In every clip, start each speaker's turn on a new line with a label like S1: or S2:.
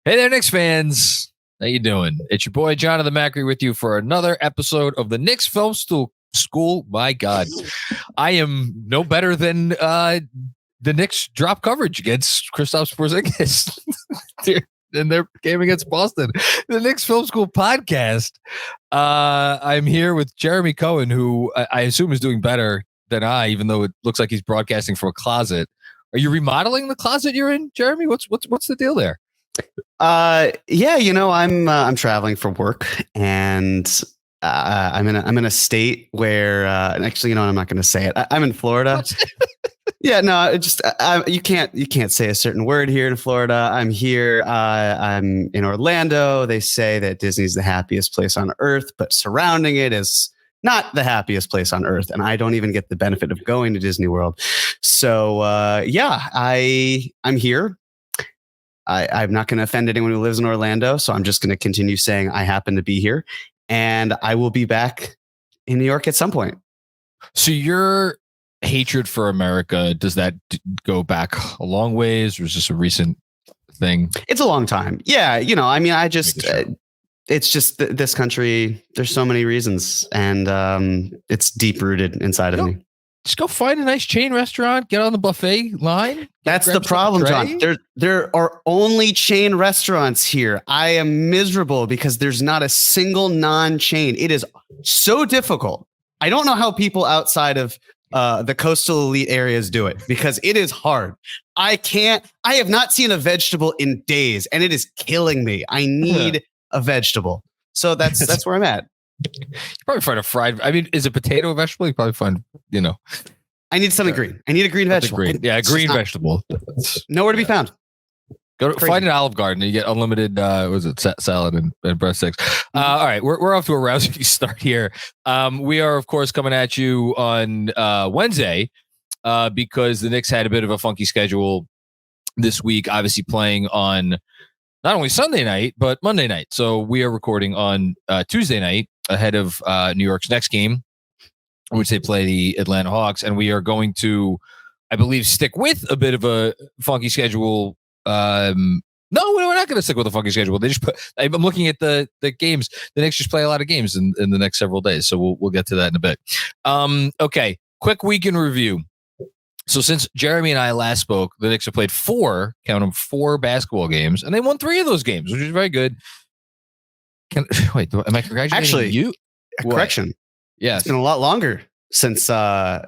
S1: Hey there, Knicks fans. How you doing? It's your boy, Jonathan Macri, with you for another episode of the Knicks Film School. My God, I am no better than the Knicks drop coverage against Kristaps Porzingis in their game against Boston. The Knicks Film School Podcast. I'm here with Jeremy Cohen, who I assume is doing better than I, even though it looks like he's broadcasting from a closet. Are you remodeling the closet you're in, Jeremy? What's the deal there?
S2: I'm traveling for work, and I'm in a state where actually, I'm not going to say it. I'm in Florida. Yeah, no, you can't say a certain word here in Florida. I'm here. I'm in Orlando. They say that Disney's the happiest place on earth, but surrounding it is not the happiest place on earth, and I don't even get the benefit of going to Disney World. So I'm here. I'm not going to offend anyone who lives in Orlando, so I'm just going to continue saying I happen to be here, and I will be back in New York at some point.
S1: So your hatred for America, does that go back a long ways, or is this a recent thing?
S2: It's a long time. Yeah, it's just this country. There's so many reasons, and it's deep rooted inside of me.
S1: Just go find a nice chain restaurant, get on the buffet line.
S2: That's the problem, John. There are only chain restaurants here. I am miserable because there's not a single non-chain. It is so difficult. I don't know how people outside of the coastal elite areas do it, because it is hard. I have not seen a vegetable in days, and it is killing me. I need a vegetable. So that's where I'm at.
S1: You probably find a fried. I mean, is a potato a vegetable? You probably find,
S2: I need something green. I need a green vegetable.
S1: A green vegetable.
S2: Nowhere to be found.
S1: Go find an Olive Garden and you get unlimited. Salad and breadsticks. All right, we're off to a rousing start here. We are, of course, coming at you on Wednesday because the Knicks had a bit of a funky schedule this week. Obviously, playing on not only Sunday night but Monday night. So we are recording on Tuesday night ahead of New York's next game, which they play the Atlanta Hawks, and we are going to, I believe, stick with a bit of a funky schedule. No, we're not going to stick with a funky schedule. They just I'm looking at the games. The Knicks just play a lot of games in the next several days, so we'll get to that in a bit. Okay, quick week in review. So since Jeremy and I last spoke, the Knicks have played four basketball games, and they won 3 of those games, which is very good. Am I congratulating you?
S2: Correction.
S1: Yeah,
S2: it's been a lot longer since. Oh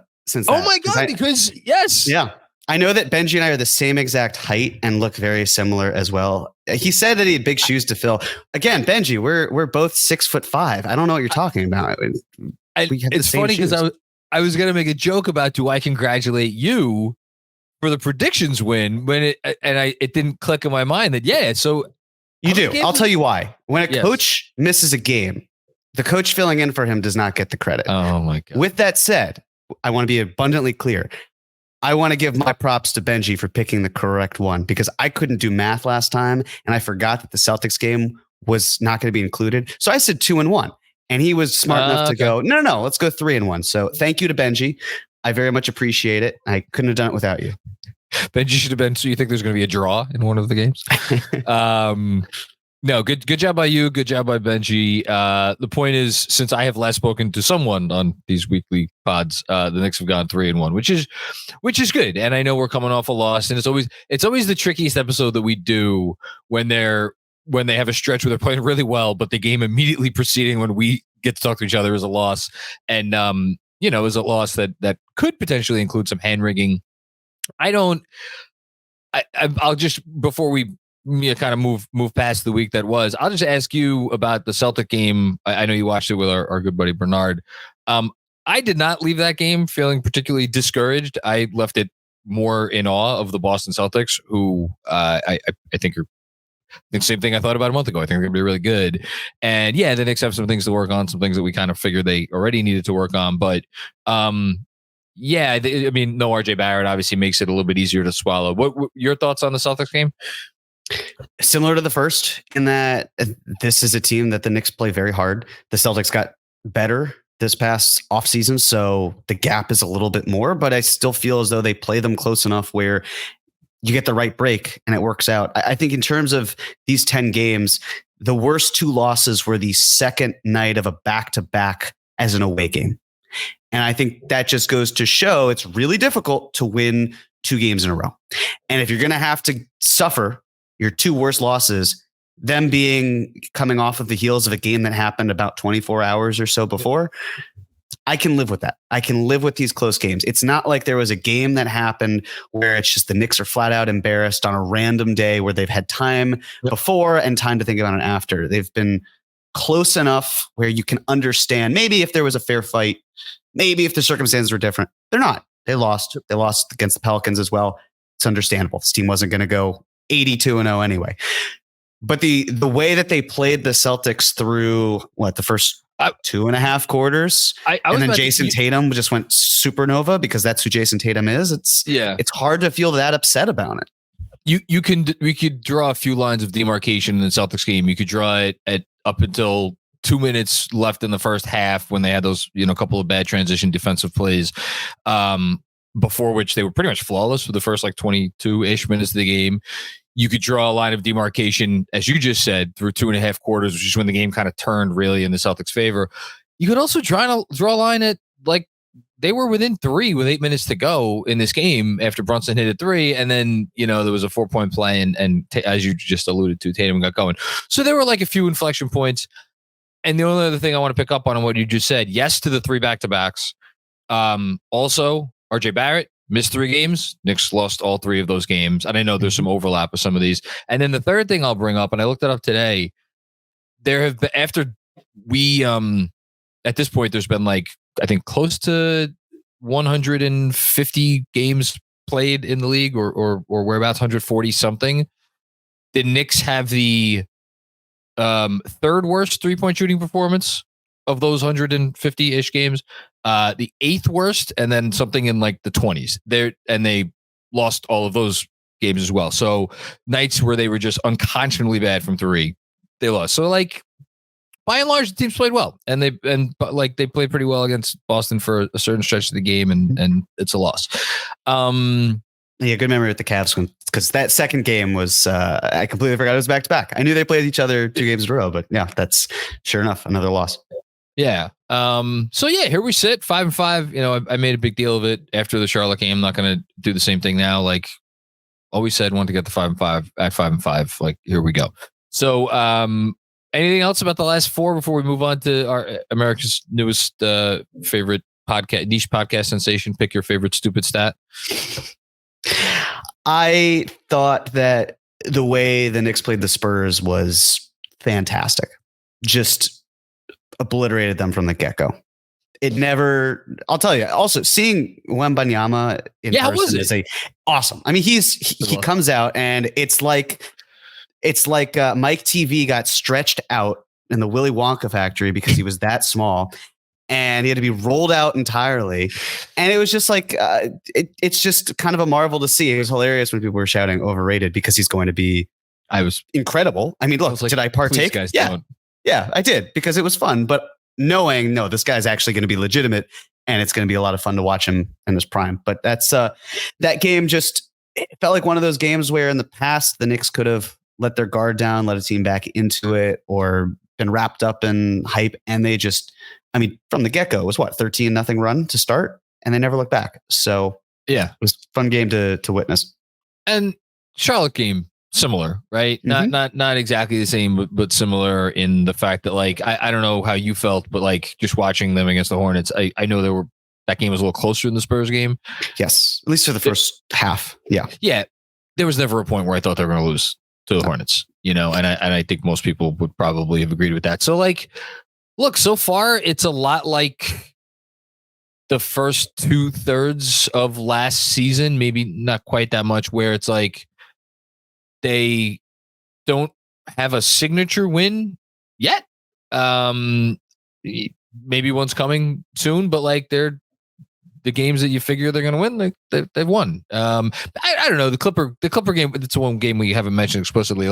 S1: my God! Because yes,
S2: yeah, I know that Benji and I are the same exact height and look very similar as well. He said that he had big shoes to fill. Again, Benji, we're both 6'5". I don't know what you're talking about.
S1: It's funny because I was going to make a joke about, do I congratulate you for the predictions win when it didn't click in my mind that so.
S2: You do. I'll tell you why. When a coach misses a game, the coach filling in for him does not get the credit.
S1: Oh, my God.
S2: With that said, I want to be abundantly clear. I want to give my props to Benji for picking the correct one, because I couldn't do math last time, and I forgot that the Celtics game was not going to be included. So I said 2-1, and he was smart enough to go, no, let's go 3-1. So thank you to Benji. I very much appreciate it. I couldn't have done it without you.
S1: Benji should have been. So you think there's going to be a draw in one of the games? No, good job by you. Good job by Benji. The point is, since I have last spoken to someone on these weekly pods, the Knicks have gone 3-1, which is good. And I know we're coming off a loss, and it's always the trickiest episode that we do when they have a stretch where they're playing really well, but the game immediately preceding when we get to talk to each other is a loss, and is a loss that could potentially include some hand wringing. I'll just, before we kind of move past the week that was, I'll just ask you about the Celtic game. I know you watched it with our good buddy Bernard. I did not leave that game feeling particularly discouraged. I left it more in awe of the Boston Celtics, who I think are the same thing I thought about a month ago. I think they're going to be really good. And yeah, the Knicks have some things to work on, some things that we kind of figured they already needed to work on. But no RJ Barrett obviously makes it a little bit easier to swallow. What your thoughts on the Celtics game?
S2: Similar to the first, in that this is a team that the Knicks play very hard. The Celtics got better this past offseason, so the gap is a little bit more, but I still feel as though they play them close enough where you get the right break and it works out. I think in terms of these 10 games, the worst 2 losses were the second night of a back-to-back as an away game. And I think that just goes to show it's really difficult to win 2 games in a row. And if you're going to have to suffer your 2 worst losses, them being coming off of the heels of a game that happened about 24 hours or so before, I can live with that. I can live with these close games. It's not like there was a game that happened where it's just the Knicks are flat out embarrassed on a random day where they've had time before and time to think about it after. They've been close enough where you can understand maybe if there was a fair fight, maybe if the circumstances were different. They're not. They lost. They lost against the Pelicans as well. It's understandable. This team wasn't going to go 82-0 anyway. But the way that they played the Celtics through the first 2.5 quarters, and then Jason Tatum just went supernova because that's who Jason Tatum is. It's hard to feel that upset about it.
S1: We could draw a few lines of demarcation in the Celtics game. You could draw it at up until 2 minutes left in the first half when they had those, a couple of bad transition defensive plays, before which they were pretty much flawless for the first 22-ish minutes of the game. You could draw a line of demarcation, as you just said, through 2.5 quarters, which is when the game kind of turned really in the Celtics' favor. You could also draw a line at they were within 3 with 8 minutes to go in this game after Brunson hit a 3. And then, there was a 4-point play and as you just alluded to, Tatum got going. So there were a few inflection points. And the only other thing I want to pick up on what you just said, yes to the 3 back-to-backs. Also, RJ Barrett missed 3 games. Knicks lost all 3 of those games. And I know there's some overlap with some of these. And then the third thing I'll bring up, and I looked it up today, there have been, after we, at this point, there's been I think close to 150 games played in the league or whereabouts, 140 something. The Knicks have the third worst 3-point shooting performance of those 150-ish games, the 8th worst, and then something in the 20s. They lost all of those games as well. So nights where they were just unconscionably bad from 3, they lost. So by and large, the teams played well, and they played pretty well against Boston for a certain stretch of the game, and it's a loss.
S2: Yeah, good memory with the Cavs because that second game was I completely forgot it was back to back. I knew they played each other 2 games in a row, but yeah, that's sure enough another loss. Yeah.
S1: So yeah, here we sit 5-5. I made a big deal of it after the Charlotte game. I'm not going to do the same thing now. Always said, want to get the 5-5 at 5-5. Here we go. So, anything else about the last 4 before we move on to our America's newest favorite podcast, niche podcast sensation? Pick your favorite stupid stat.
S2: I thought that the way the Knicks played the Spurs was fantastic. Just obliterated them from the get-go. It never, I'll tell you, also seeing Wembanyama in person is awesome. I mean, he comes out and it's like Mike TV got stretched out in the Willy Wonka factory because he was that small and he had to be rolled out entirely. And it was just it's just kind of a marvel to see. It was hilarious when people were shouting overrated because he's going to be incredible. I mean, look, did I partake? Yeah, I did because it was fun, but knowing, no, this guy's actually going to be legitimate and it's going to be a lot of fun to watch him in his prime. But that's that game it felt like one of those games where in the past the Knicks could have let their guard down, let a team back into it, or been wrapped up in hype. And they just, from the get-go, it was 13-0 run to start, and they never looked back. So yeah, it was a fun game to witness.
S1: And Charlotte game, similar, right? Mm-hmm. Not exactly the same, but similar in the fact that I don't know how you felt, but just watching them against the Hornets, I know that game was a little closer than the Spurs game.
S2: Yes, at least for the first half. Yeah.
S1: Yeah. There was never a point where I thought they were going to lose to the Hornets, and I think most people would probably have agreed with that. So look, so far it's a lot like the first 2/3 of last season, maybe not quite that much, where it's they don't have a signature win yet. Maybe one's coming soon, but they're the games that you figure they're going to win, they've won. I don't know, the Clipper game. It's one game we haven't mentioned explicitly,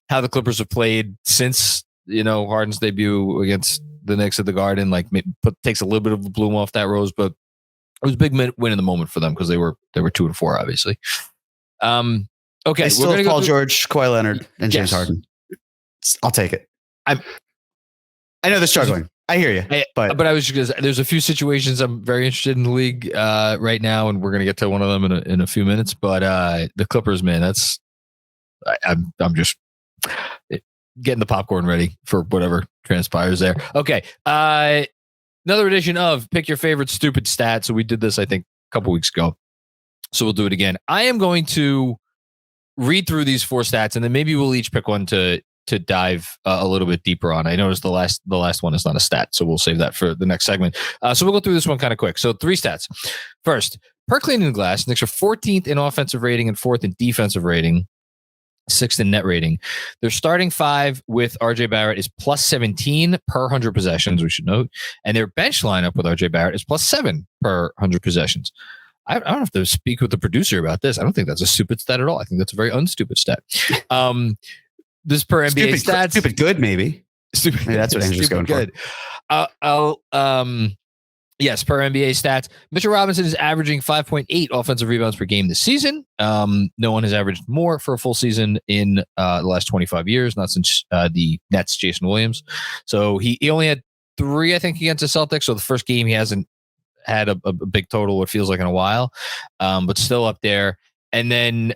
S1: how the Clippers have played since Harden's debut against the Knicks at the Garden. Takes a little bit of the bloom off that rose, but it was a big win in the moment for them because they were 2-4, obviously. Okay,
S2: I still have Paul George, Kawhi Leonard, and James
S1: Yes.
S2: Harden. I'll take it. I know they're struggling. I hear you,
S1: but I was just there's a few situations I'm very interested in the league right now, and we're gonna get to one of them in a few minutes. But the Clippers, man, I'm just getting the popcorn ready for whatever transpires there. Okay, another edition of Pick Your Favorite Stupid Stat. So we did this, I think, a couple weeks ago. So we'll do it again. I am going to read through these 4 stats, and then maybe we'll each pick one to dive a little bit deeper on. I noticed the last one is not a stat, so we'll save that for the next segment. So we'll go through this one kind of quick. So 3 stats. First, per cleaning the glass, Knicks are 14th in offensive rating and 4th in defensive rating, 6th in net rating. Their starting 5 with RJ Barrett is plus 17 per 100 possessions, we should note, and their bench lineup with RJ Barrett is plus 7 per 100 possessions. I don't have to speak with the producer about this. I don't think that's a stupid stat at all. I think that's a very unstupid stat. This per NBA stats.
S2: Stupid good, maybe.
S1: Stupid.
S2: Maybe that's what Andrew's going
S1: good. For. Yes, per NBA stats, Mitchell Robinson is averaging 5.8 offensive rebounds per game this season. No one has averaged more for a full season in the last 25 years, not since the Nets' Jason Williams. So he only had 3, I think, against the Celtics. So the first game he hasn't had a big total, what feels like in a while, but still up there. And then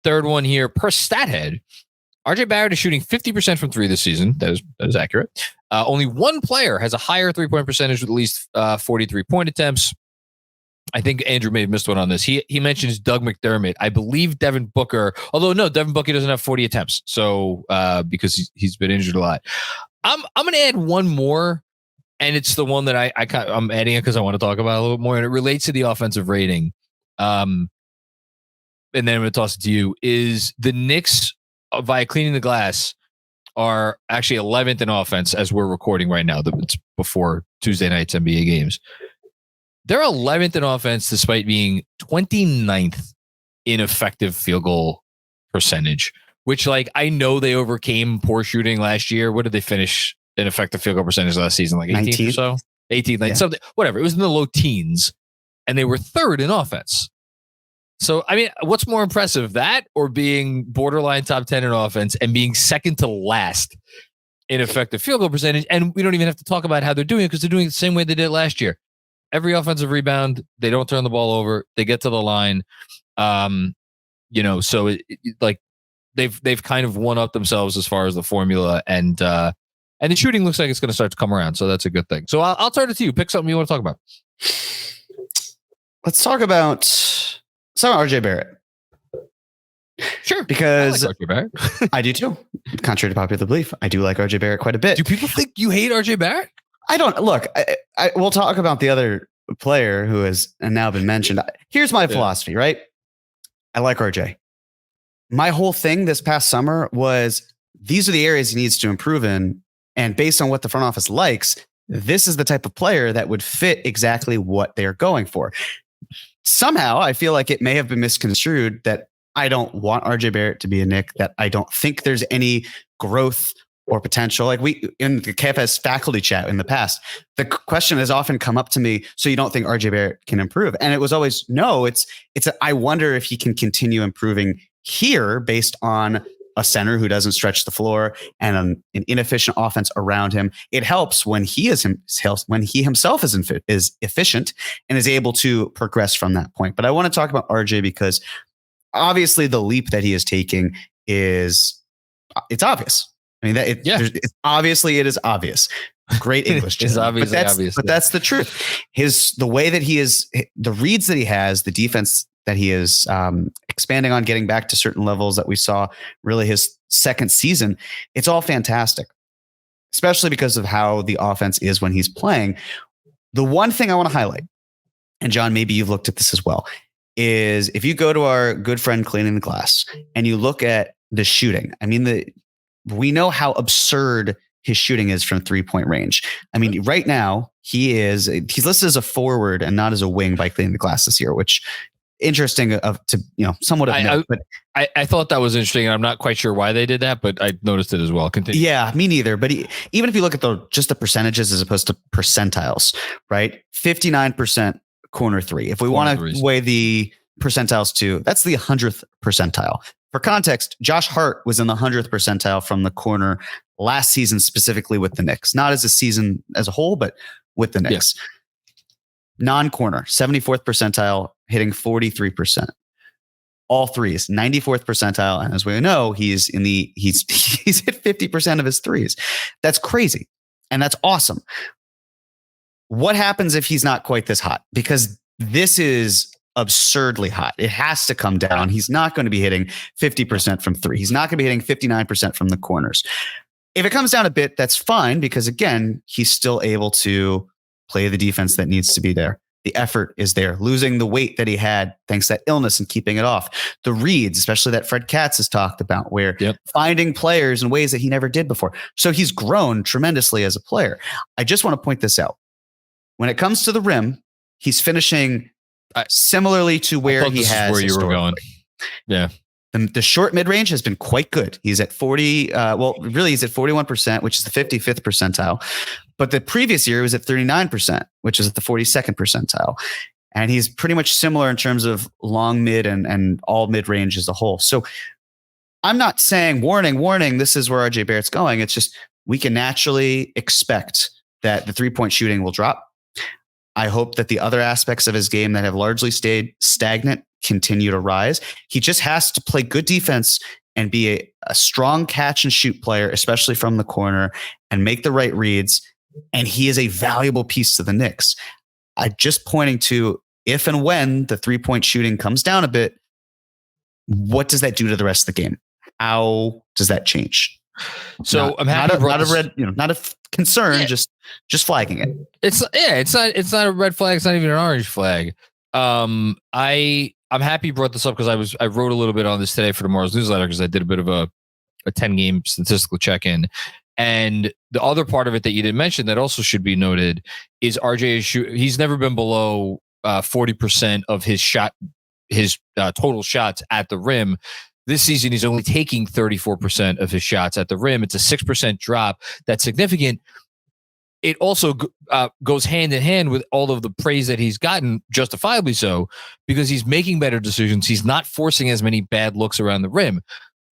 S1: third one here, per stat head, RJ Barrett is shooting 50% from 3 this season. That is accurate. Only one player has a higher 3-point percentage with at least 43 point attempts. I think Andrew may have missed one on this. He mentions Doug McDermott. I believe Devin Booker, although no, Devin Booker doesn't have 40 attempts. So because he's been injured a lot. I'm going to add one more, and it's the one that I'm adding it because I want to talk about it a little bit more, and it relates to the offensive rating. And then I'm going to toss it to you, is the Knicks, via cleaning the glass, are actually 11th in offense as we're recording right now. It's before Tuesday night's NBA games. They're 11th in offense despite being 29th in effective field goal percentage, which, like, I know they overcame poor shooting last year. What did they finish in effective field goal percentage last season? Like 18th or so? 18th, like something, whatever. It was in the low teens, and they were 3rd in offense. So, I mean, what's more impressive, that or being borderline top 10 in offense and being second to last in effective field goal percentage? And we don't even have to talk about how they're doing it because they're doing it the same way they did last year. Every offensive rebound, they don't turn the ball over. They get to the line. So like they've kind of one up themselves as far as the formula, and the shooting looks like it's going to start to come around. So that's a good thing. So I'll turn it to you. Pick something you want to talk about.
S2: Let's talk about RJ Barrett.
S1: Sure.
S2: Because
S1: I like RJ Barrett.
S2: I do too. Contrary to popular belief, I do like RJ Barrett quite a bit.
S1: Do people think you hate RJ Barrett?
S2: I don't. Look, we'll talk about the other player who has now been mentioned. Here's my philosophy, right? I like RJ. My whole thing this past summer was these are the areas he needs to improve in. And based on what the front office likes, this is the type of player that would fit exactly what they're going for. Somehow, I feel like it may have been misconstrued that I don't want RJ Barrett to be a Knick, that I don't think there's any growth or potential. Like in the KFS faculty chat in the past, the question has often come up to me, so you don't think RJ Barrett can improve? And it was always, no, I wonder if he can continue improving here based on a center who doesn't stretch the floor and an inefficient offense around him. It helps when he himself is efficient and is able to progress from that point. But I want to talk about RJ because obviously the leap that he is taking it's obvious. I mean, it is obvious. Great English.
S1: It's obviously obvious.
S2: But that's the truth. The way that he is, the reads that he has, the defense that he is expanding on, getting back to certain levels that we saw really his second season. It's all fantastic, especially because of how the offense is when he's playing. The one thing I want to highlight, and John, maybe you've looked at this as well, is if you go to our good friend Cleaning the Glass and you look at the shooting, I mean, we know how absurd his shooting is from 3-point range. I mean, right now he's listed as a forward and not as a wing by Cleaning the Glass this year, which interesting somewhat of note, but
S1: I thought that was interesting, and I'm not quite sure why they did that, but I noticed it as well. Continue.
S2: Yeah, me neither. But even if you look at just the percentages as opposed to percentiles, right? 59% corner three. If we want to weigh the percentiles too. That's the 100th percentile. For context, Josh Hart was in the 100th percentile from the corner last season, specifically with the Knicks. Not as a season as a whole, but with the Knicks. Yeah. Non-corner, 74th percentile, hitting 43%. All threes, 94th percentile. And as we know, he's hit 50% of his threes. That's crazy. And that's awesome. What happens if he's not quite this hot? Because this is absurdly hot. It has to come down. He's not going to be hitting 50% from three. He's not going to be hitting 59% from the corners. If it comes down a bit, that's fine, because again, he's still able to play the defense that needs to be there. The effort is there. Losing the weight that he had thanks to that illness and keeping it off. The reads, especially that Fred Katz has talked about, where finding players in ways that he never did before. So he's grown tremendously as a player. I just want to point this out. When it comes to the rim, he's finishing similarly to where he has.
S1: Where you were going. Yeah.
S2: The short mid-range has been quite good. He's at 40. He's at 41%, which is the 55th percentile. But the previous year was at 39%, which is at the 42nd percentile. And he's pretty much similar in terms of long mid and all mid-range as a whole. So I'm not saying warning, this is where RJ Barrett's going. It's just we can naturally expect that the three-point shooting will drop. I hope that the other aspects of his game that have largely stayed stagnant continue to rise. He just has to play good defense and be a strong catch and shoot player, especially from the corner, and make the right reads. And he is a valuable piece to the Knicks. I'm just pointing to if and when the three-point shooting comes down a bit, what does that do to the rest of the game? How does that change?
S1: So I'm happy.
S2: Not a concern, just flagging it.
S1: It's not a red flag. It's not even an orange flag. I'm happy you brought this up, because I wrote a little bit on this today for tomorrow's newsletter, because I did a bit of a 10-game statistical check-in. And the other part of it that you didn't mention that also should be noted is RJ he's never been below 40% of his total shots at the rim. This season, he's only taking 34% of his shots at the rim. It's a 6% drop. That's significant. It also goes hand in hand with all of the praise that he's gotten, justifiably so, because he's making better decisions. He's not forcing as many bad looks around the rim.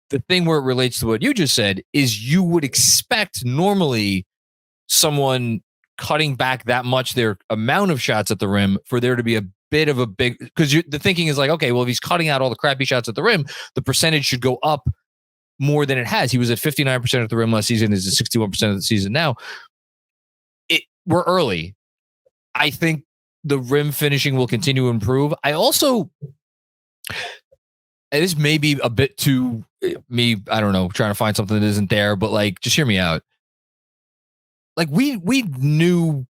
S1: The thing where it relates to what you just said is you would expect normally someone cutting back that much their amount of shots at the rim for there to be a bit of a big, because the thinking is like, okay, well, if he's cutting out all the crappy shots at the rim, the percentage should go up more than it has. He was at 59% at the rim last season. Is at 61% of the season now. We're early. I think the rim finishing will continue to improve. I also, and this may be a bit too me, I don't know, trying to find something that isn't there, but like, just hear me out. Like we knew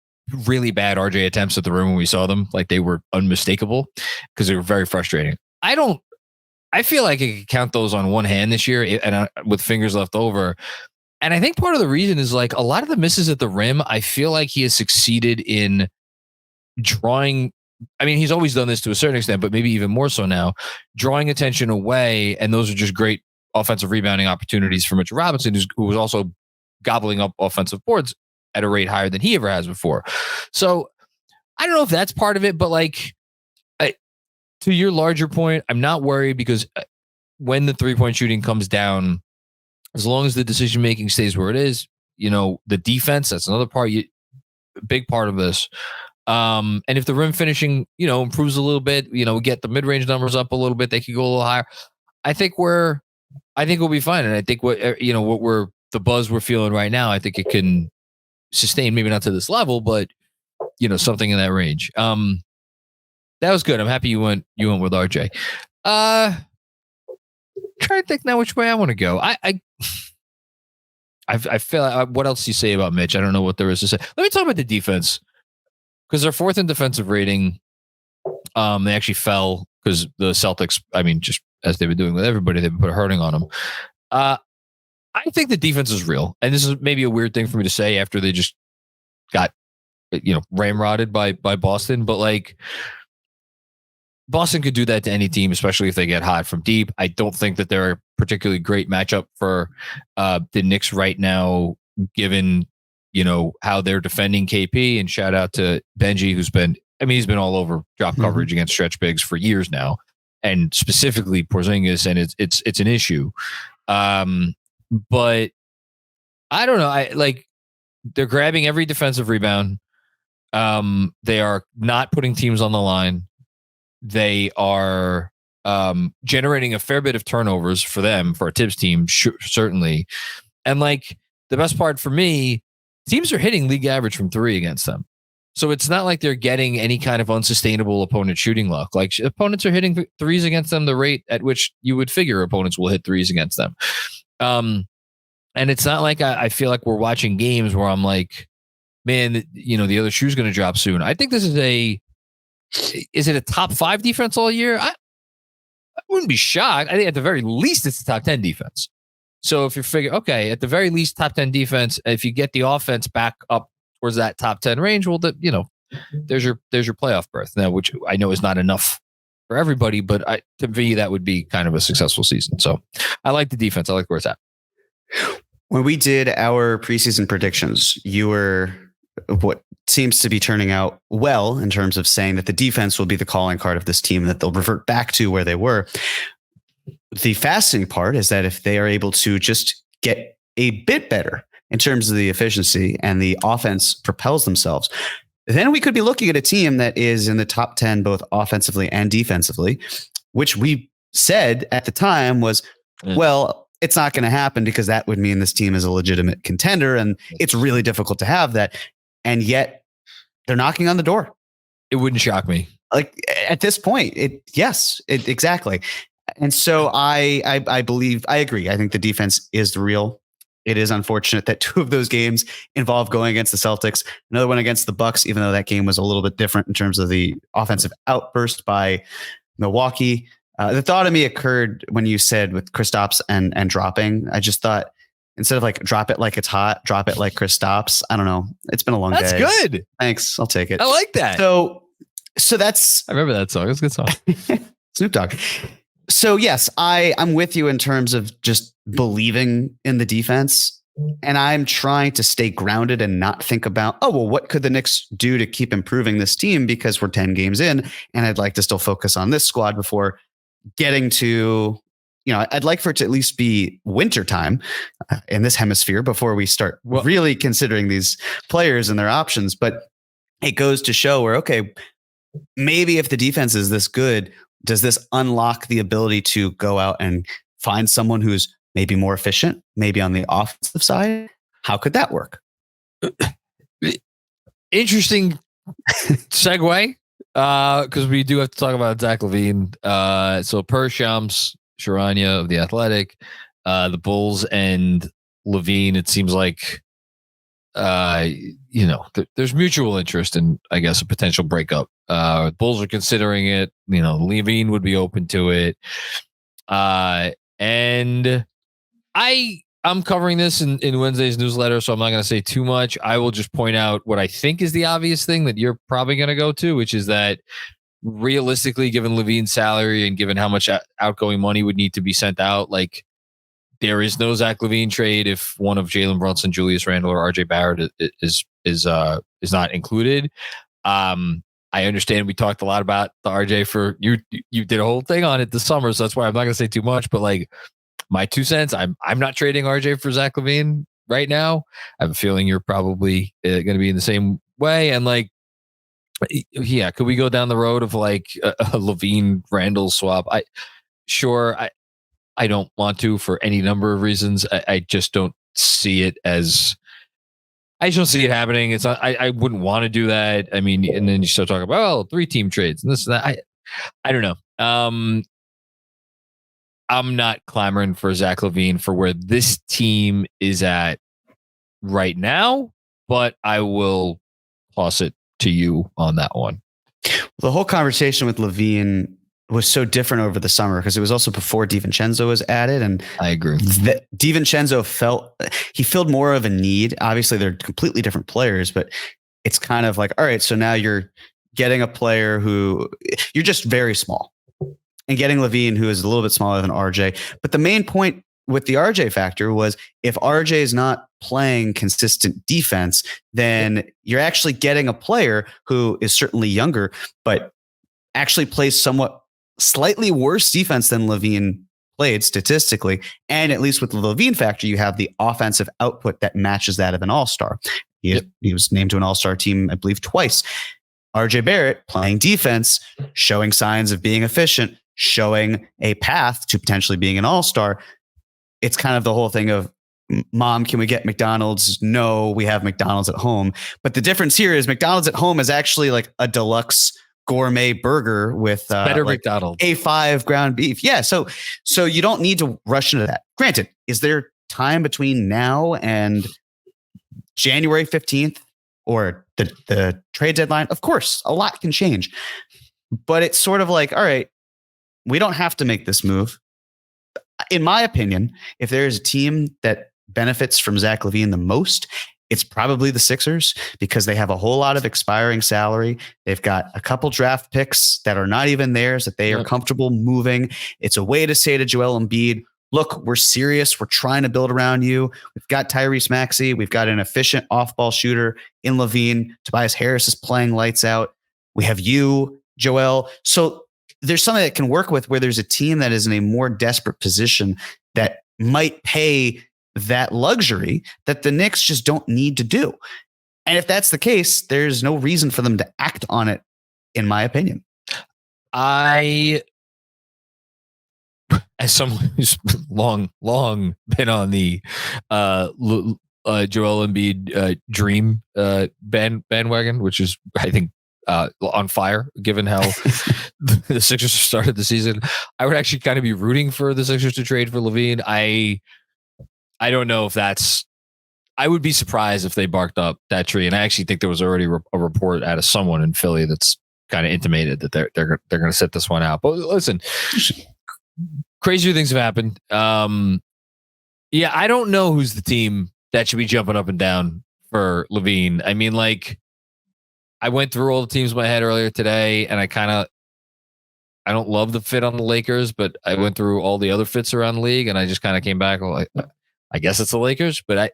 S1: really bad RJ attempts at the rim when we saw them. Like they were unmistakable because they were very frustrating. I feel like I could count those on one hand this year and with fingers left over. And I think part of the reason is like a lot of the misses at the rim, I feel like he has succeeded in drawing. I mean, he's always done this to a certain extent, but maybe even more so now, drawing attention away. And those are just great offensive rebounding opportunities for Mitchell Robinson, who was also gobbling up offensive boards at a rate higher than he ever has before. So I don't know if that's part of it, but like to your larger point, I'm not worried because when the 3-point shooting comes down, as long as the decision making stays where it is, the defense, that's another part, big part of this. And if the rim finishing, improves a little bit, we get the mid-range numbers up a little bit, they could go a little higher. I think we'll be fine. And I think the buzz we're feeling right now, I think it can sustain, maybe not to this level, but something in that range. That was good. I'm happy you went with RJ. Trying to think now which way I want to go. I feel what else do you say about Mitch? I don't know what there is to say. Let me talk about the defense, because they're fourth in defensive rating. They actually fell because the Celtics, just as they've been doing with everybody, they've been put a hurting on them. I think the defense is real, and this is maybe a weird thing for me to say after they just got ramrodded by Boston, but like Boston could do that to any team, especially if they get hot from deep. I don't think that they're a particularly great matchup for the Knicks right now, given, how they're defending KP. And shout out to Benji, he's been all over drop coverage against stretch bigs for years now. and specifically Porzingis, and it's an issue. But I don't know. They're grabbing every defensive rebound. They are not putting teams on the line. They are generating a fair bit of turnovers for them, for a Tibbs team, certainly. And the best part for me, teams are hitting league average from three against them. So it's not like they're getting any kind of unsustainable opponent shooting luck. Opponents are hitting threes against them the rate at which you would figure opponents will hit threes against them. And it's not like I feel like we're watching games where I'm like, man, the other shoe's going to drop soon. I think this is is it a top 5 defense all year? I wouldn't be shocked. I think at the very least, it's a top 10 defense. So if you're figuring, okay, at the very least, top 10 defense, if you get the offense back up towards that top 10 range, well, there's your playoff berth now, which I know is not enough for everybody, but to me, that would be kind of a successful season. So I like the defense. I like where it's at.
S2: When we did our preseason predictions, you were what seems to be turning out well in terms of saying that the defense will be the calling card of this team, that they'll revert back to where they were. The fascinating part is that if they are able to just get a bit better in terms of the efficiency and the offense propels themselves, then we could be looking at a team that is in the top 10, both offensively and defensively, which we said at the time was, well, it's not going to happen because that would mean this team is a legitimate contender. And it's really difficult to have that. And yet they're knocking on the door.
S1: It wouldn't shock me.
S2: At this point, exactly. And so I believe, I agree. I think the defense is real. It is unfortunate that 2 of those games involve going against the Celtics, another one against the Bucks, even though that game was a little bit different in terms of the offensive outburst by Milwaukee. The thought of me occurred when you said with Kristaps and dropping. I just thought, instead of drop it like it's hot, drop it like Kristaps. I don't know. It's been a long day.
S1: That's good.
S2: Thanks. I'll take it.
S1: I like that.
S2: So that's...
S1: I remember that song. It's a good song.
S2: Snoop Dogg. So yes, I'm with you in terms of just believing in the defense. And I'm trying to stay grounded and not think about, what could the Knicks do to keep improving this team? Because we're 10 games in and I'd like to still focus on this squad before getting to, I'd like for it to at least be wintertime in this hemisphere before we start really considering these players and their options. But it goes to show where, okay, maybe if the defense is this good, does this unlock the ability to go out and find someone who's maybe more efficient, maybe on the offensive side? How could that work?
S1: Interesting segue. Because we do have to talk about Zach LaVine. So per Shams Charania of The Athletic, the Bulls and LaVine, it seems like, there's mutual interest in, I guess, a potential breakup. Bulls are considering it. LaVine would be open to it. And I'm covering this in Wednesday's newsletter, so I'm not going to say too much. I will just point out what I think is the obvious thing that you're probably going to go to, which is that realistically, given LaVine's salary and given how much outgoing money would need to be sent out, there is no Zach LaVine trade if one of Jalen Brunson, Julius Randle, or RJ Barrett is not included. I understand we talked a lot about the RJ for you did a whole thing on it this summer, so that's why I'm not going to say too much. But my 2 cents, I'm not trading RJ for Zach LaVine right now. I have a feeling you're probably going to be in the same way. And could we go down the road of a LaVine Randle swap? I don't want to for any number of reasons. I just don't see it happening. It's not, I wouldn't want to do that. I mean, and then you start talking about 3-team trades and this and that. I don't know. I'm not clamoring for Zach LaVine for where this team is at right now, but I will toss it to you on that one.
S2: The whole conversation with LaVine was so different over the summer because it was also before DiVincenzo was added. And
S1: I agree.
S2: DiVincenzo filled more of a need. Obviously, they're completely different players, but it's kind of all right, so now you're getting a player who you're just very small. And getting LaVine, who is a little bit smaller than RJ. But the main point with the RJ factor was if RJ is not playing consistent defense, then you're actually getting a player who is certainly younger, but actually plays somewhat slightly worse defense than LaVine played statistically. And at least with the LaVine factor, you have the offensive output that matches that of an all-star. He was named to an all-star team, I believe, twice. RJ Barrett playing defense, showing signs of being efficient, showing a path to potentially being an all-star. It's kind of the whole thing of, Mom, can we get McDonald's? No, we have McDonald's at home. But the difference here is McDonald's at home is actually like a deluxe gourmet burger with
S1: better
S2: like
S1: McDonald's
S2: A5 ground beef. Yeah. So you don't need to rush into that. Granted, is there time between now and January 15th or the trade deadline? Of course, a lot can change. But it's sort of like, all right, we don't have to make this move. In my opinion, if there is a team that benefits from Zach LaVine the most, it's probably the Sixers, because they have a whole lot of expiring salary. They've got a couple draft picks that are not even theirs that they are comfortable moving. It's a way to say to Joel Embiid, look, we're serious. We're trying to build around you. We've got Tyrese Maxey. We've got an efficient off-ball shooter in LaVine. Tobias Harris is playing lights out. We have you, Joel. So there's something that can work with where there's a team that is in a more desperate position that might pay that luxury that the Knicks just don't need to do. And if that's the case, there's no reason for them to act on it, in my opinion.
S1: As someone who's long been on the Joel Embiid dream bandwagon, which is, I think, on fire, given how the Sixers started the season, I would actually kind of be rooting for the Sixers to trade for LaVine. I don't know if that's. I would be surprised if they barked up that tree, and I actually think there was already a report out of someone in Philly that's kind of intimated that they're going to sit this one out. But listen, crazier things have happened. Yeah, I don't know who's the team that should be jumping up and down for LaVine. I mean, like, I went through all the teams in my head earlier today, and I don't love the fit on the Lakers, but I went through all the other fits around the league, and I just kind of came back like, I guess it's the Lakers, but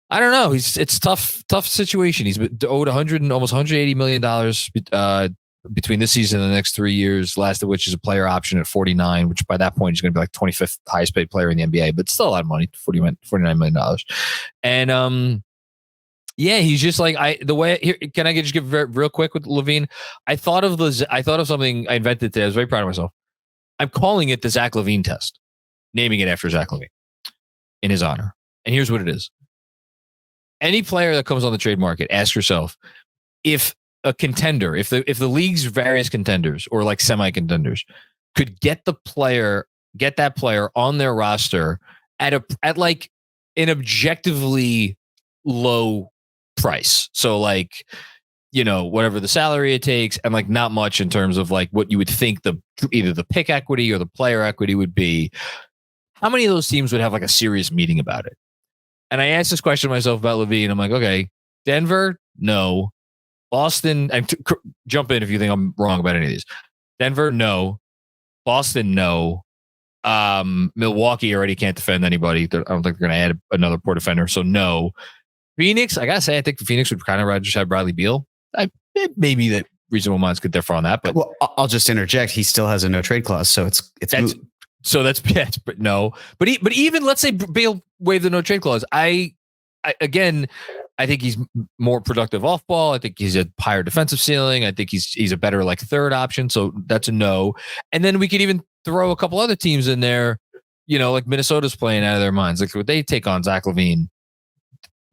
S1: I don't know. It's tough situation. He's been owed almost $180 million between this season and the next 3 years, last of which is a player option at 49, which by that point is going to be like 25th highest paid player in the NBA, but still a lot of money, $49 million. And yeah, he's just like can I just give real quick with LaVine? I thought of something I invented today. I was very proud of myself. I'm calling it the Zach LaVine test, naming it after Zach LaVine in his honor. And here's what it is. Any player that comes on the trade market, ask yourself, if a contender, if the league's various contenders or like semi-contenders could get that player on their roster at like an objectively low price. So like, whatever the salary it takes, and like not much in terms of like what you would think either the pick equity or the player equity would be. How many of those teams would have like a serious meeting about it? And I asked this question to myself about LaVine. I'm like, okay, Denver, no. Boston, and jump in if you think I'm wrong about any of these. Denver, no. Boston, no. Milwaukee already can't defend anybody. I don't think they're going to add another poor defender, so no. Phoenix, I gotta say, I think Phoenix would kind of rather just have Bradley Beal. Maybe that reasonable minds could differ on that, but
S2: I'll just interject. He still has a no trade clause, so it's
S1: but no. But even let's say Beal waived the no trade clause. I think he's more productive off ball. I think he's a higher defensive ceiling. I think he's a better like third option. So that's a no. And then we could even throw a couple other teams in there. Like Minnesota's playing out of their minds. Like, would they take on Zach LaVine?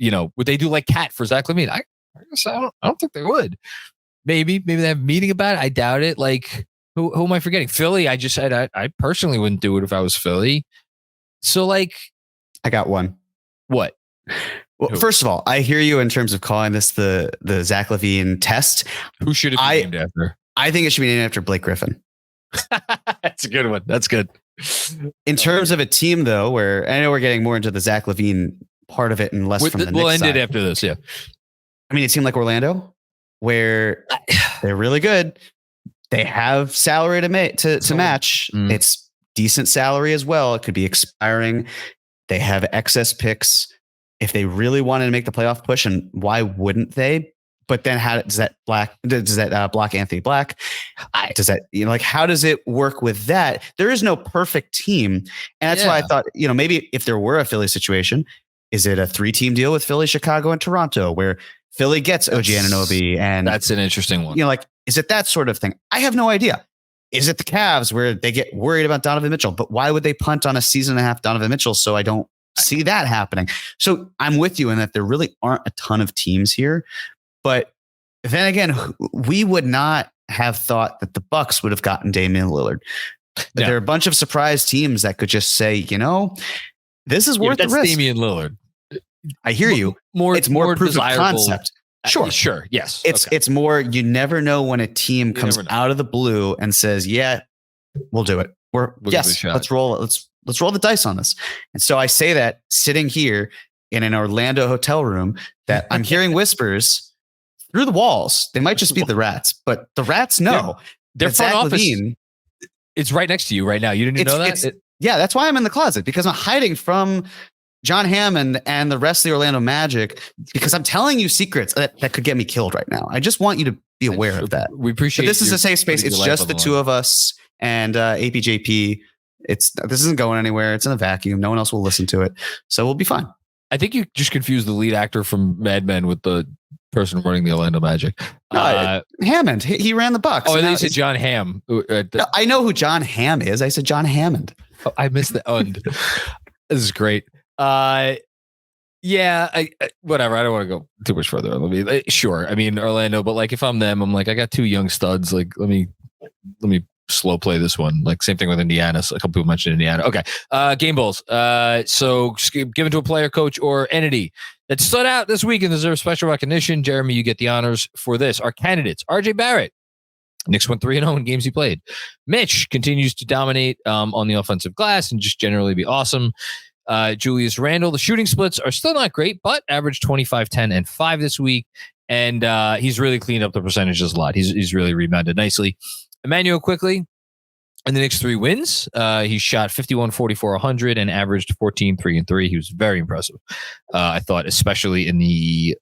S1: Would they do like Cat for Zach LaVine? I guess I don't think they would. Maybe they have a meeting about it. I doubt it. Like, who am I forgetting? Philly. I just said I personally wouldn't do it if I was Philly. So like,
S2: I got one.
S1: What?
S2: Well, first of all, I hear you in terms of calling this the Zach LaVine test.
S1: Who should it be named after?
S2: I think it should be named after Blake Griffin.
S1: That's a good one. That's good.
S2: In terms of a team, though, where I know we're getting more into the Zach LaVine part of it and less from the Knicks
S1: we'll end
S2: side.
S1: it after this. Yeah.
S2: I mean, it seemed like Orlando, where they're really good. They have salary to match.
S1: Mm.
S2: It's decent salary as well. It could be expiring. They have excess picks. If they really wanted to make the playoff push, and why wouldn't they? But then how does that block Anthony Black? Does that, like, how does it work with that? There is no perfect team. And that's why I thought, maybe if there were a Philly situation, is it a 3-team deal with Philly, Chicago, and Toronto where Philly gets OG Anunoby? And
S1: that's an interesting one.
S2: Like, is it that sort of thing? I have no idea. Is it the Cavs where they get worried about Donovan Mitchell? But why would they punt on a season and a half Donovan Mitchell? So I don't see that happening. So I'm with you in that there really aren't a ton of teams here. But then again, we would not have thought that the Bucks would have gotten Damian Lillard. There are a bunch of surprise teams that could just say, this is worth the risk.
S1: Damian Lillard.
S2: I hear you. It's more proof of concept.
S1: Sure. Yes.
S2: It's more, you never know when a team comes out of the blue and says, yeah, we'll do it. Let's roll. Let's roll the dice on this. And so I say that sitting here in an Orlando hotel room that I'm hearing whispers through the walls. They might just be the Rats, but the Rats know.
S1: Their front office, LaVine, it's right next to you right now. You didn't know that?
S2: That's why I'm in the closet, because I'm hiding from John Hammond and the rest of the Orlando Magic, because I'm telling you secrets that could get me killed right now. I just want you to be aware of that.
S1: We appreciate.
S2: But this is a safe space. It's just the two of us and APJP. This isn't going anywhere. It's in a vacuum. No one else will listen to it, so we'll be fine.
S1: I think you just confused the lead actor from Mad Men with the person running the Orlando Magic.
S2: Hammond. He ran the Bucks.
S1: Oh, and then you said John Hamm.
S2: No, I know who John Hamm is. I said John Hammond.
S1: Oh, I missed the und. This is great. Whatever. I don't want to go too much further. Sure. I mean, Orlando, but like if I'm them, I'm like, I got 2 young studs. Like, let me slow play this one. Like same thing with Indiana. So a couple people mentioned Indiana. Okay. Game balls. So just given to a player, coach, or entity that stood out this week and deserves special recognition. Jeremy, you get the honors for this. Our candidates: RJ Barrett. Knicks went 3-0 in games he played. Mitch continues to dominate on the offensive glass and just generally be awesome. Julius Randle. The shooting splits are still not great, but averaged 25, 10, and 5 this week. And he's really cleaned up the percentages a lot. He's really rebounded nicely. Emmanuel quickly, and the Knicks 3 wins. He shot 51, 44, 100 and averaged 14, 3, and 3. He was very impressive. I thought, especially in the,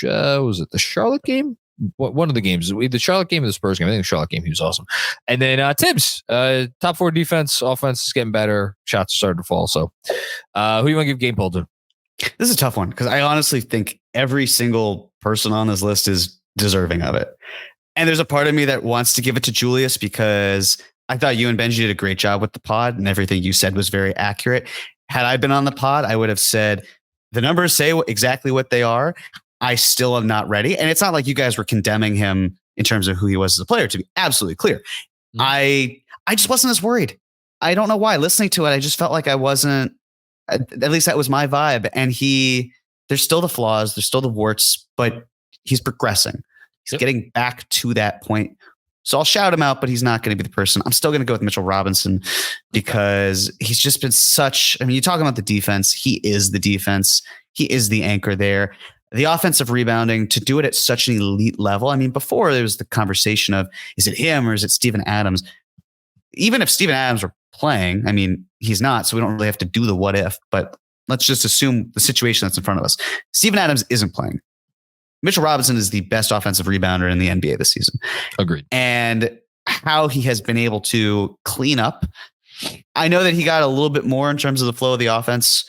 S1: was it the Charlotte game? One of the games, the Charlotte game or the Spurs game. I think the Charlotte game, he was awesome. And then Tibbs, top 4 defense, offense is getting better. Shots are starting to fall. So who do you want to give game poll to?
S2: This is a tough one because I honestly think every single person on this list is deserving of it. And there's a part of me that wants to give it to Julius because I thought you and Benji did a great job with the pod and everything you said was very accurate. Had I been on the pod, I would have said the numbers say exactly what they are. I still am not ready. And it's not like you guys were condemning him in terms of who he was as a player, to be absolutely clear. Mm-hmm. I just wasn't as worried. I don't know why. Listening to it, I just felt like I wasn't, at least that was my vibe. And there's still the flaws, there's still the warts, but he's progressing. He's getting back to that point. So I'll shout him out, but he's not going to be the person. I'm still going to go with Mitchell Robinson because he's just been you're talking about the defense. He is the defense. He is the anchor there. The offensive rebounding, to do it at such an elite level. I mean, before there was the conversation of, is it him or is it Steven Adams? Even if Steven Adams were playing, I mean, he's not, so we don't really have to do the what if, but let's just assume the situation that's in front of us. Steven Adams isn't playing. Mitchell Robinson is the best offensive rebounder in the NBA this season.
S1: Agreed.
S2: And how he has been able to clean up. I know that he got a little bit more in terms of the flow of the offense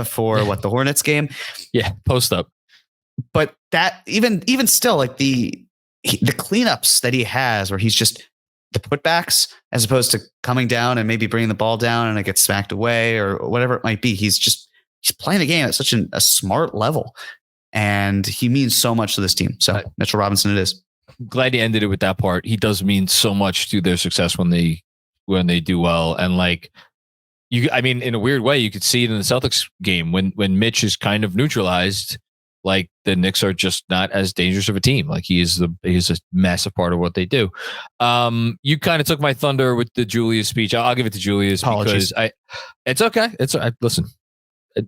S2: for the Hornets game.
S1: Yeah, post up.
S2: But that even still, like the cleanups that he has, where he's just the putbacks as opposed to coming down and maybe bringing the ball down and it gets smacked away or whatever it might be. He's playing the game at such a smart level, and he means so much to this team. So Mitchell Robinson, it is.
S1: Glad you ended it with that part. He does mean so much to their success when they do well, and like. In a weird way, you could see it in the Celtics game when Mitch is kind of neutralized. Like the Knicks are just not as dangerous of a team. Like he's a massive part of what they do. You kind of took my thunder with the Julius speech. I'll give it to Julius. Apologies. Because it's okay. Listen,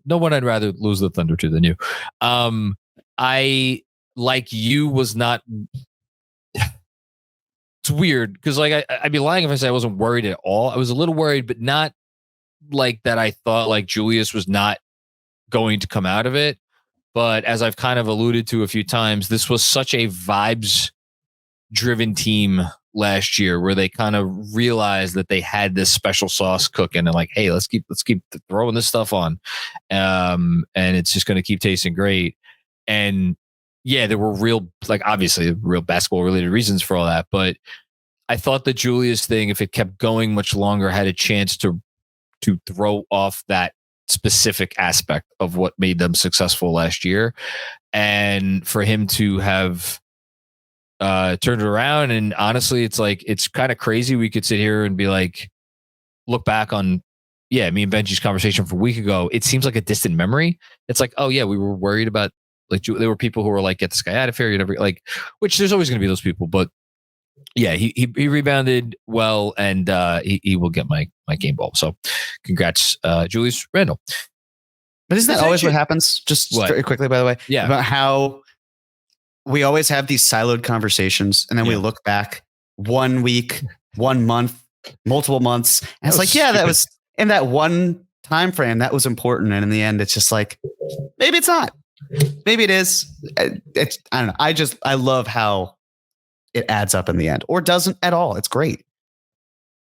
S1: no one I'd rather lose the thunder to than you. I like you was not. It's weird because like I'd be lying if I said I wasn't worried at all. I was a little worried, but not like that. I thought like Julius was not going to come out of it. But as I've kind of alluded to a few times, this was such a vibes-driven team last year where they kind of realized that they had this special sauce cooking and like, hey, let's keep throwing this stuff on. And it's just going to keep tasting great. And yeah, there were obviously real basketball related reasons for all that. But I thought the Julius thing, if it kept going much longer, had a chance to throw off that specific aspect of what made them successful last year. And for him to have turned it around, and honestly, it's like, it's kind of crazy. We could sit here and be like, look back on, me and Benji's conversation from a week ago. It seems like a distant memory. It's like, oh yeah, we were worried about, like, there were people who were like, get this guy out of here, you know, like, which there's always going to be those people, but yeah, he rebounded well, and he will get my game ball. So congrats, Julius Randle.
S2: But isn't that always what happens? Just very quickly, by the way, about how we always have these siloed conversations, and then we look back 1 week, 1 month, multiple months, and it's like, that was in that one time frame that was important, and in the end, it's just like, maybe it's not, maybe it is. It's, I don't know. I love how it adds up in the end, or doesn't at all. It's great.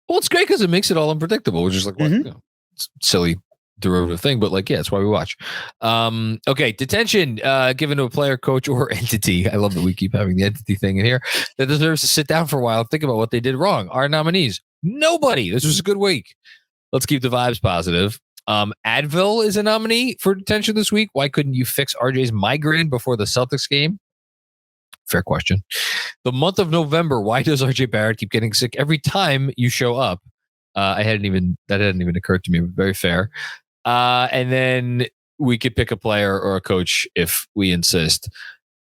S1: Well, it's great because it makes it all unpredictable, which is like, it's silly derivative thing, but like, that's why we watch. Okay, detention given to a player, coach, or entity. I love that we keep having the entity thing in here that deserves to sit down for a while and think about what they did wrong. Our nominees, nobody. This was a good week. Let's keep the vibes positive. Advil is a nominee for detention this week. Why couldn't you fix RJ's migraine before the Celtics game? Fair question. The month of November, why does RJ Barrett keep getting sick every time you show up? That hadn't even occurred to me. Very fair. And then we could pick a player or a coach if we insist.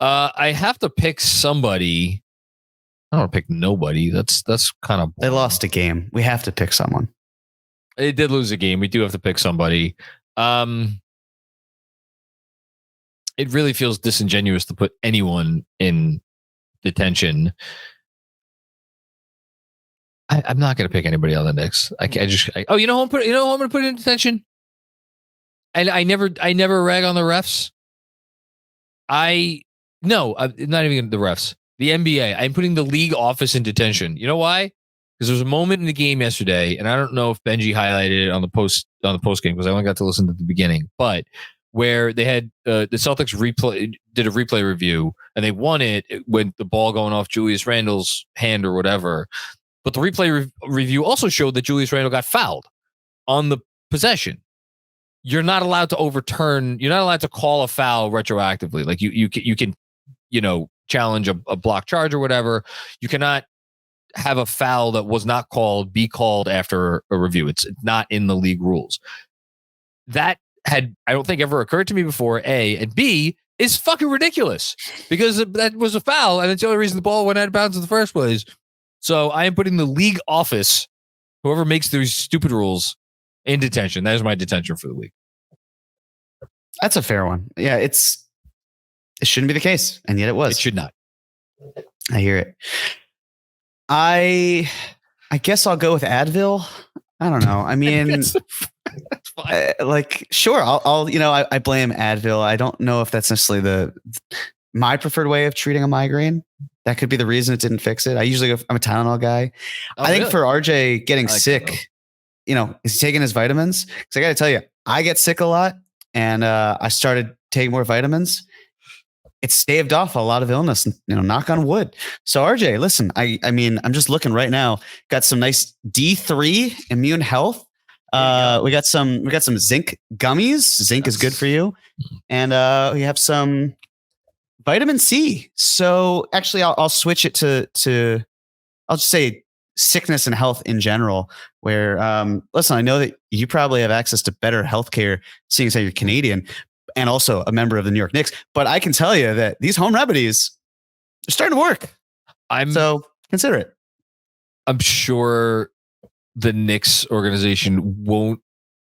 S1: I have to pick somebody. I don't want to pick nobody. That's kind of boring.
S2: They lost a game. We have to pick someone.
S1: They did lose a game. We do have to pick somebody. It really feels disingenuous to put anyone in detention. I'm not going to pick anybody on the Knicks. I'm going to put in detention. And I never rag on the refs. I'm not even the refs. The NBA. I'm putting the league office in detention. You know why? Because there was a moment in the game yesterday, and I don't know if Benji highlighted it on the post game because I only got to listen to the beginning, but where they had the Celtics did a replay review, and they won it with the ball going off Julius Randle's hand or whatever. But the replay review also showed that Julius Randle got fouled on the possession. You're not allowed to overturn. You're not allowed to call a foul retroactively. Like you can challenge a block charge or whatever. You cannot have a foul that was not called be called after a review. It's not in the league rules. That I don't think ever occurred to me before, A, and B, is fucking ridiculous because that was a foul and it's the only reason the ball went out of bounds in the first place. So I am putting the league office, whoever makes these stupid rules, in detention. That is my detention for the week.
S2: That's a fair one. Yeah, it shouldn't be the case, and yet it was.
S1: It should not.
S2: I hear it. I guess I'll go with Advil. I don't know. I mean, sure. I blame Advil. I don't know if that's necessarily my preferred way of treating a migraine. That could be the reason it didn't fix it. I'm a Tylenol guy. I think for RJ getting sick, is he taking his vitamins? Because I got to tell you, I get sick a lot, and I started taking more vitamins. It's staved off a lot of illness, knock on wood. So RJ, listen, I mean, I'm just looking right now, got some nice D3 immune health. We got some zinc gummies. Zinc is good for you. And we have some vitamin C. So actually I'll switch it to I'll just say sickness and health in general, where, listen, I know that you probably have access to better healthcare seeing as how you're Canadian and also a member of the New York Knicks. But I can tell you that these home remedies are starting to work. So consider it.
S1: I'm sure the Knicks organization won't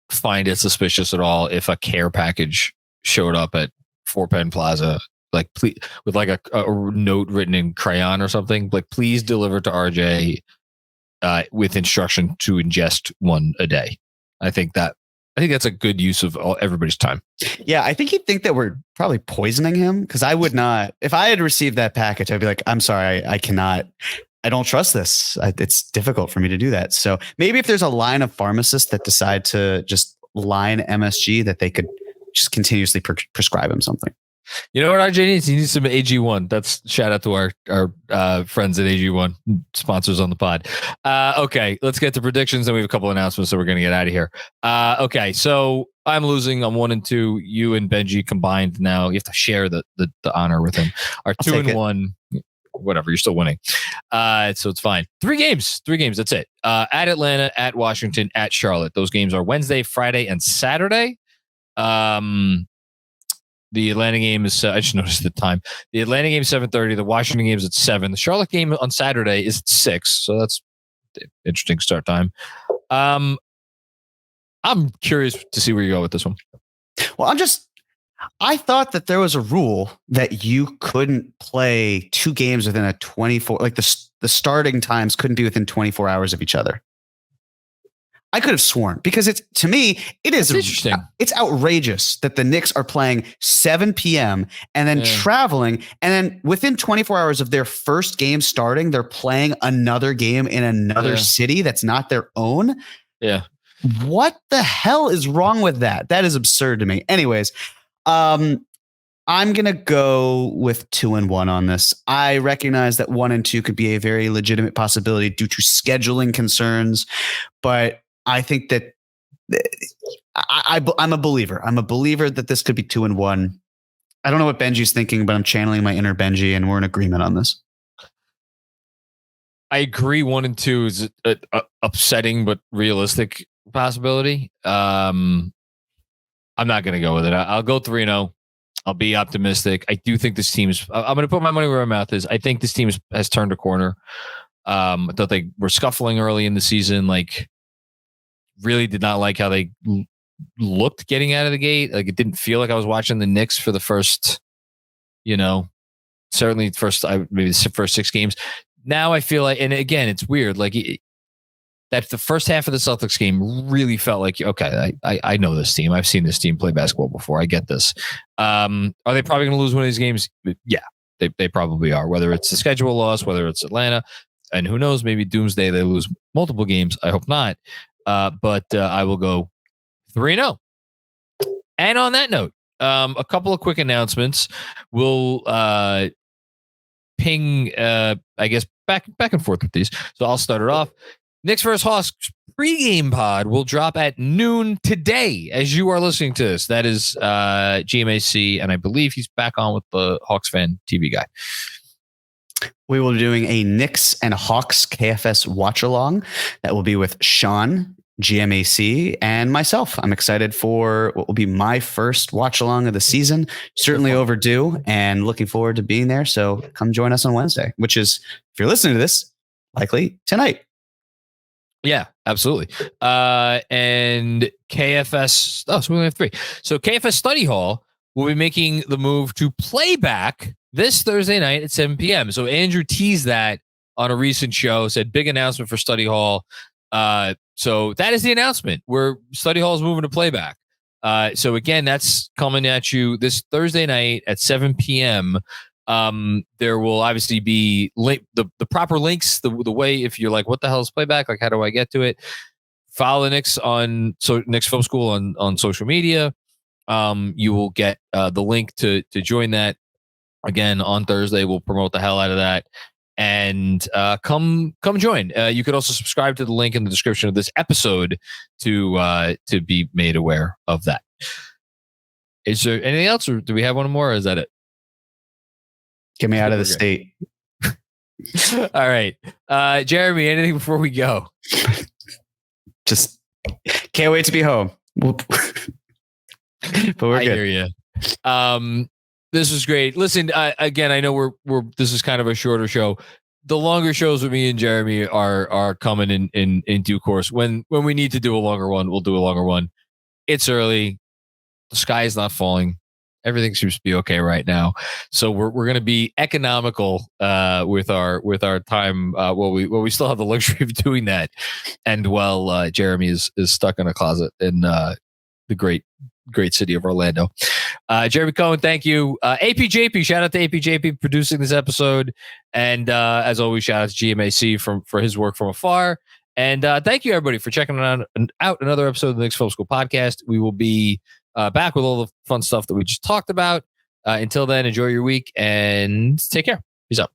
S1: find it suspicious at all if a care package showed up at Fort Penn Plaza, like with like a note written in crayon or something, like please deliver to RJ with instruction to ingest one a day. I think that I think that's a good use of everybody's time.
S2: Yeah, I think he'd think that we're probably poisoning him, because I would not. If I had received that package, I'd be like, I'm sorry, I cannot. I don't trust this. It's difficult for me to do that. So maybe if there's a line of pharmacists that decide to just line MSG, that they could just continuously prescribe him something.
S1: You know what RJ needs? He needs some AG1. That's shout out to our friends at AG1, sponsors on the pod. Okay, let's get to predictions. And we have a couple announcements, so we're going to get out of here. Okay, so I'm losing. I'm 1-2. You and Benji combined now. You have to share the honor with him. Our 2-1. Whatever, you're still winning. So it's fine. Three games. That's it. At Atlanta, at Washington, at Charlotte. Those games are Wednesday, Friday, and Saturday. The Atlanta game is, I just noticed the time. The Atlanta game is 7:30. The Washington game is at 7. The Charlotte game on Saturday is at 6. So that's interesting start time. I'm curious to see where you go with this one.
S2: Well, I thought that there was a rule that you couldn't play 2 games within a 24, like the starting times couldn't be within 24 hours of each other. I could have sworn, because to me, it's interesting. It's outrageous that the Knicks are playing 7 p.m. and then traveling, and then within 24 hours of their first game starting, they're playing another game in another city that's not their own.
S1: Yeah.
S2: What the hell is wrong with that? That is absurd to me. Anyways, I'm going to go with 2-1 on this. I recognize that 1-2 could be a very legitimate possibility due to scheduling concerns, but I think that I'm a believer. I'm a believer that this could be 2-1. I don't know what Benji's thinking, but I'm channeling my inner Benji, and we're in agreement on this.
S1: I agree. 1-2 is a upsetting but realistic possibility. I'm not going to go with it. I'll go 3-0. I'll be optimistic. I do think this team's. I'm going to put my money where my mouth is. I think this team has turned a corner. I thought they were scuffling early in the season. Like, really did not like how they looked getting out of the gate. Like, it didn't feel like I was watching the Knicks for the first, certainly maybe the first 6 games. Now I feel like, and again, it's weird. Like, that the first half of the Celtics game really felt like, okay, I know this team. I've seen this team play basketball before. I get this. Are they probably going to lose one of these games? Yeah, they probably are. Whether it's the schedule loss, whether it's Atlanta, and who knows, maybe doomsday they lose multiple games. I hope not. But I will go 3-0. And on that note, a couple of quick announcements. We'll ping, I guess, back and forth with these. So I'll start it off. Knicks vs. Hawks pregame pod will drop at noon today as you are listening to this. That is GMAC, and I believe he's back on with the Hawks fan TV guy.
S2: We will be doing a Knicks and Hawks KFS watch along. That will be with Sean, GMAC, and myself. I'm excited for what will be my first watch along of the season. Certainly overdue, and looking forward to being there. So come join us on Wednesday, which is, if you're listening to this, likely tonight.
S1: Yeah, absolutely. And KFS. Oh, so we only have 3. So KFS Study Hall will be making the move to playback this Thursday night at 7 p.m. So Andrew teased that on a recent show, said big announcement for Study Hall. So that is the announcement, where Study Hall is moving to playback. So again, that's coming at you this Thursday night at 7 p.m. There will obviously be the proper links, the way, if you're like, what the hell is playback? Like, how do I get to it? Follow the Knicks Knicks Film School on social media. You will get the link to join that. Again, on Thursday, we'll promote the hell out of that. And come join. You could also subscribe to the link in the description of this episode to be made aware of that. Is there anything else, or do we have one more, or is that it?
S2: Get me out of the state.
S1: All right. Jeremy, anything before we go?
S2: Just can't wait to be home. But we're good.
S1: I hear you. This was great. Listen, again, I know this is kind of a shorter show. The longer shows with me and Jeremy are coming in due course. When we need to do a longer one, we'll do a longer one. It's early. The sky is not falling. Everything seems to be okay right now. So we're going to be economical with our time. We still have the luxury of doing that. And while Jeremy is stuck in a closet in the great city of Orlando. Jeremy Cohen, thank you. APJP, shout out to APJP producing this episode. And as always, shout out to GMAC for his work from afar. And thank you, everybody, for checking out another episode of the Knicks Film School Podcast. We will be back with all the fun stuff that we just talked about. Until then, enjoy your week and take care. Peace out.